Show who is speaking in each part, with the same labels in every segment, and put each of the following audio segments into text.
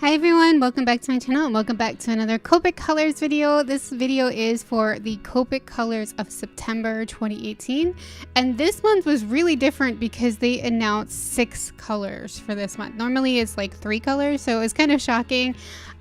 Speaker 1: Hi everyone, welcome back to my channel and welcome back to another Copic Colors video. This video is for the Copic Colors of September 2018, and this month was really different because they announced 6 colors for this month. Normally it's like 3 colors, so it was kind of shocking.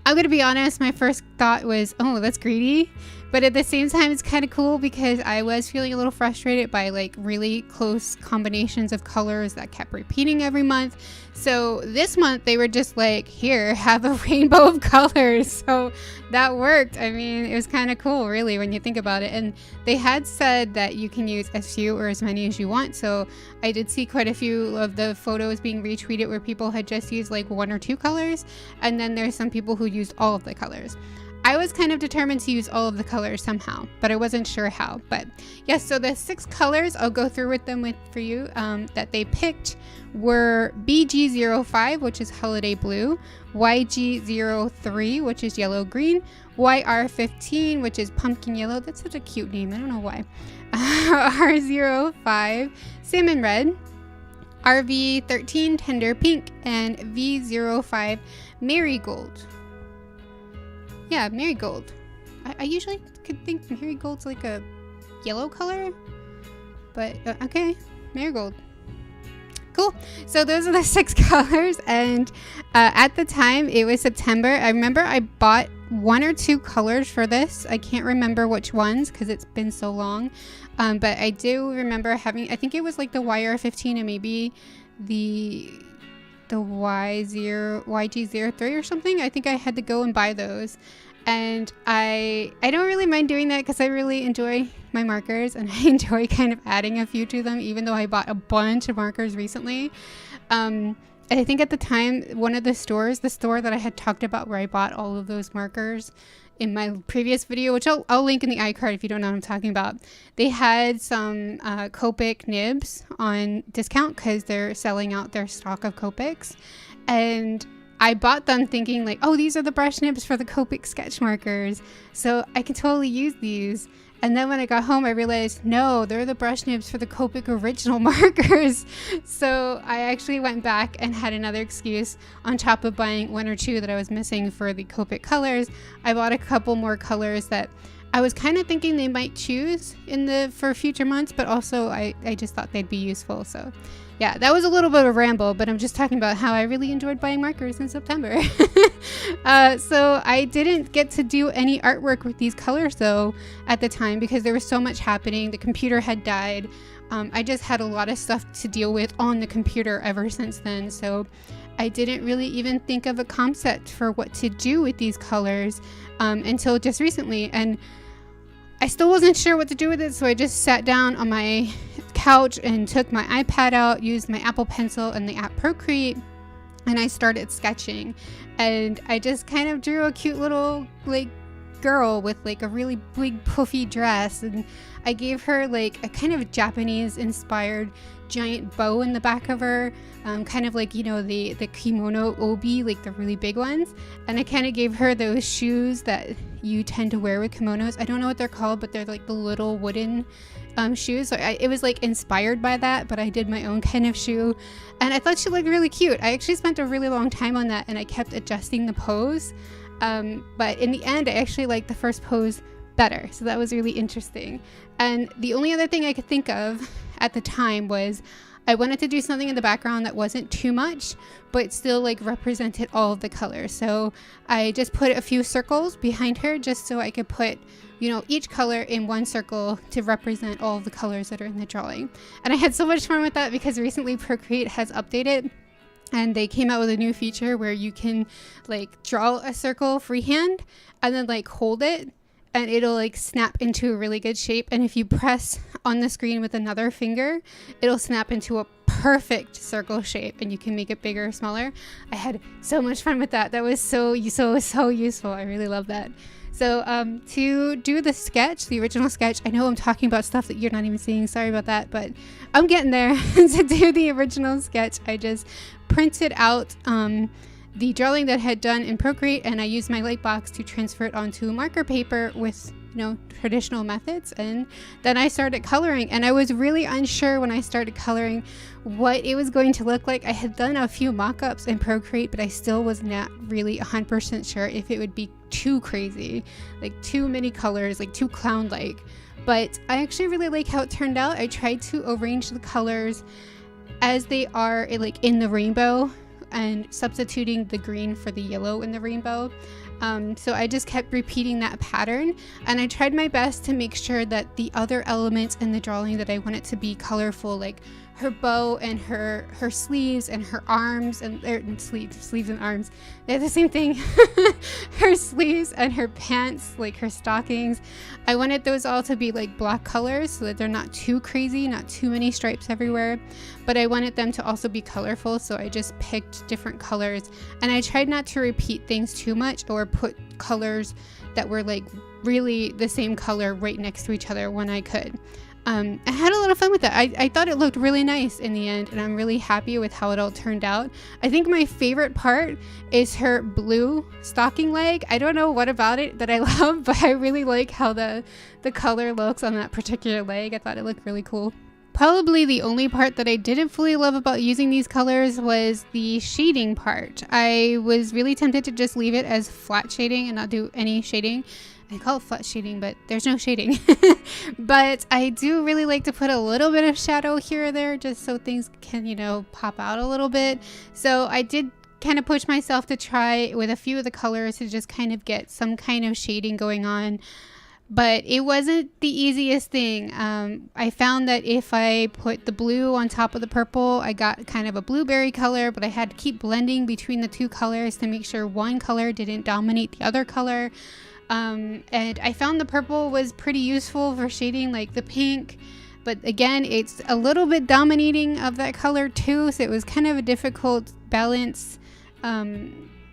Speaker 1: I'm gonna be honest, my first thought was, oh, that's greedy. But at the same time, it's kind of cool because I was feeling a little frustrated by like really close combinations of colors that kept repeating every month. So this month they were just like, here, have a rainbow of colors. So that worked. I mean, it was kind of cool really when you think about it. And they had said that you can use as few or as many as you want. So I did see quite a few of the photos being retweeted where people had just used like 1 or 2 colors. And then there's some people who used all of the colors. I was kind of determined to use all of the colors somehow, but I wasn't sure how. But yes, so the 6 colors, I'll go through with them for you, that they picked were BG05, which is holiday blue, YG03, which is yellow green, YR15, which is pumpkin yellow. That's such a cute name, I don't know why. R05, salmon red, RV13, tender pink, and V05, marigold. Yeah, marigold. I usually could think marigold's like a yellow color, but okay, marigold. Cool. So those are the 6 colors, and at the time it was September. I remember I bought 1 or 2 colors for this. I can't remember which ones because it's been so long, but I do remember having, I think it was like the YR15 and maybe the YG03 or something. I think I had to go and buy those, and I don't really mind doing that because I really enjoy my markers and I enjoy kind of adding a few to them, even though I bought a bunch of markers recently. And I think at the time, one of the stores, the store that I had talked about where I bought all of those markers in my previous video, which I'll link in the iCard if you don't know what I'm talking about, they had some Copic nibs on discount because they're selling out their stock of Copics, and I bought them thinking like, oh, these are the brush nibs for the Copic Sketch Markers, so I can totally use these. And then when I got home, I realized, no, they're the brush nibs for the Copic original markers. So I actually went back and had another excuse on top of buying 1 or 2 that I was missing for the Copic colors. I bought a couple more colors that I was kind of thinking they might choose for future months, but also I just thought they'd be useful. So yeah, that was a little bit of a ramble, but I'm just talking about how I really enjoyed buying markers in September. So I didn't get to do any artwork with these colors though at the time because there was so much happening. The computer had died. I just had a lot of stuff to deal with on the computer ever since then. So I didn't really even think of a concept for what to do with these colors until just recently. And I still wasn't sure what to do with it, so I just sat down on my couch and took my iPad out, used my Apple Pencil and the app Procreate, and I started sketching. And I just kind of drew a cute little like girl with like a really big puffy dress, and I gave her like a kind of Japanese inspired giant bow in the back of her, kind of like, you know, the kimono obi, like the really big ones. And I kind of gave her those shoes that you tend to wear with kimonos. I don't know what they're called, but they're like the little wooden shoes. So it was like inspired by that, but I did my own kind of shoe, and I thought she looked really cute. I actually spent a really long time on that, and I kept adjusting the pose, but in the end I actually liked the first pose better, so that was really interesting. And the only other thing I could think of at the time was I wanted to do something in the background that wasn't too much but still like represented all of the colors. So I just put a few circles behind her just so I could put, you know, each color in one circle to represent all of the colors that are in the drawing. And I had so much fun with that because recently Procreate has updated and they came out with a new feature where you can like draw a circle freehand and then like hold it, and it'll like snap into a really good shape. And if you press on the screen with another finger, it'll snap into a perfect circle shape, and you can make it bigger or smaller. I had so much fun with that. That was so useful. I really love that. So to do the sketch, the original sketch, I know I'm talking about stuff that you're not even seeing, sorry about that, but I'm getting there. To do the original sketch, I just printed out the drawing that I had done in Procreate, and I used my light box to transfer it onto marker paper with traditional methods. And then I started coloring, and I was really unsure when I started coloring what it was going to look like. I had done a few mock-ups in Procreate, but I still was not really 100% sure if it would be too crazy, like too many colors, like too clown-like. But I actually really like how it turned out. I tried to arrange the colors as they are like in the rainbow, and substituting the green for the yellow in the rainbow. So I just kept repeating that pattern, and I tried my best to make sure that the other elements in the drawing that I wanted to be colorful, like her bow and her sleeves and her arms and sleeves and arms, they're the same thing. Her sleeves and her pants, like her stockings, I wanted those all to be like black colors so that they're not too crazy, not too many stripes everywhere, but I wanted them to also be colorful, so I just picked different colors, and I tried not to repeat things too much or put colors that were like really the same color right next to each other when I could. I had a lot of fun with that. I thought it looked really nice in the end, and I'm really happy with how it all turned out. I think my favorite part is her blue stocking leg. I don't know what about it that I love, but I really like how the color looks on that particular leg. I thought it looked really cool. Probably the only part that I didn't fully love about using these colors was the shading part. I was really tempted to just leave it as flat shading and not do any shading. I call it flat shading, but there's no shading. But I do really like to put a little bit of shadow here or there just so things can, pop out a little bit. So I did kind of push myself to try with a few of the colors to just kind of get some kind of shading going on. But it wasn't the easiest thing. I found that if I put the blue on top of the purple, I got kind of a blueberry color, but I had to keep blending between the two colors to make sure one color didn't dominate the other color. And I found the purple was pretty useful for shading like the pink, but again, it's a little bit dominating of that color too, so it was kind of a difficult balance.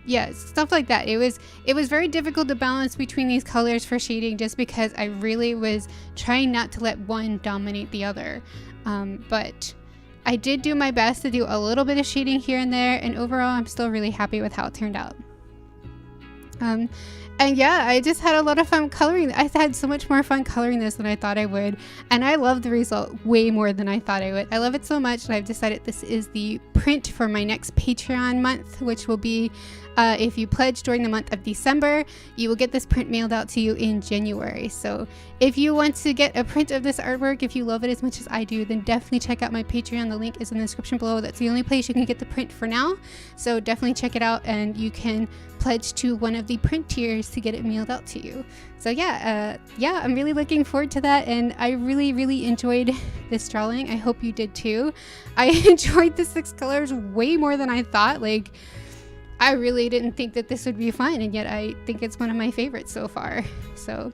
Speaker 1: Yeah, stuff like that. It was very difficult to balance between these colors for shading, just because I really was trying not to let one dominate the other. But I did do my best to do a little bit of shading here and there, and overall I'm still really happy with how it turned out. And yeah, I just had a lot of fun coloring. I had so much more fun coloring this than I thought I would, and I love the result way more than I thought I would. I love it so much that I've decided this is the print for my next Patreon month, which will be if you pledge during the month of December, you will get this print mailed out to you in January. So if you want to get a print of this artwork, if you love it as much as I do, then definitely check out my Patreon. The link is in the description below. That's the only place you can get the print for now, so definitely check it out, and you can pledge to one of the print tiers to get it mailed out to you. So yeah, I'm really looking forward to that, and I really enjoyed this drawing. I hope you did too. I enjoyed the 6 colors way more than I thought. Like, I really didn't think that this would be fun, and yet I think it's one of my favorites so far. So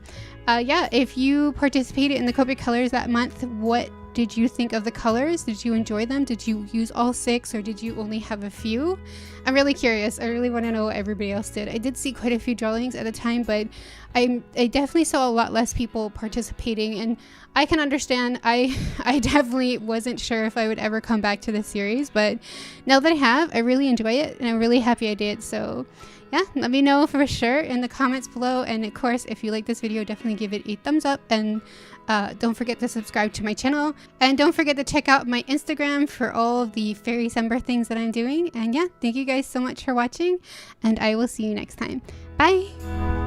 Speaker 1: yeah, if you participated in the Copic Colors that month, what did you think of the colors? Did you enjoy them? Did you use all 6, or did you only have a few? I'm really curious. I really want to know what everybody else did. I did see quite a few drawings at a time, but I definitely saw a lot less people participating, and I can understand. I definitely wasn't sure if I would ever come back to this series, but now that I have, I really enjoy it, and I'm really happy I did. So yeah, let me know for sure in the comments below, and of course, if you like this video, definitely give it a thumbs up, and don't forget to subscribe to my channel, and don't forget to check out my Instagram for all of the fairy December things that I'm doing. And yeah, thank you guys so much for watching, and I will see you next time. Bye!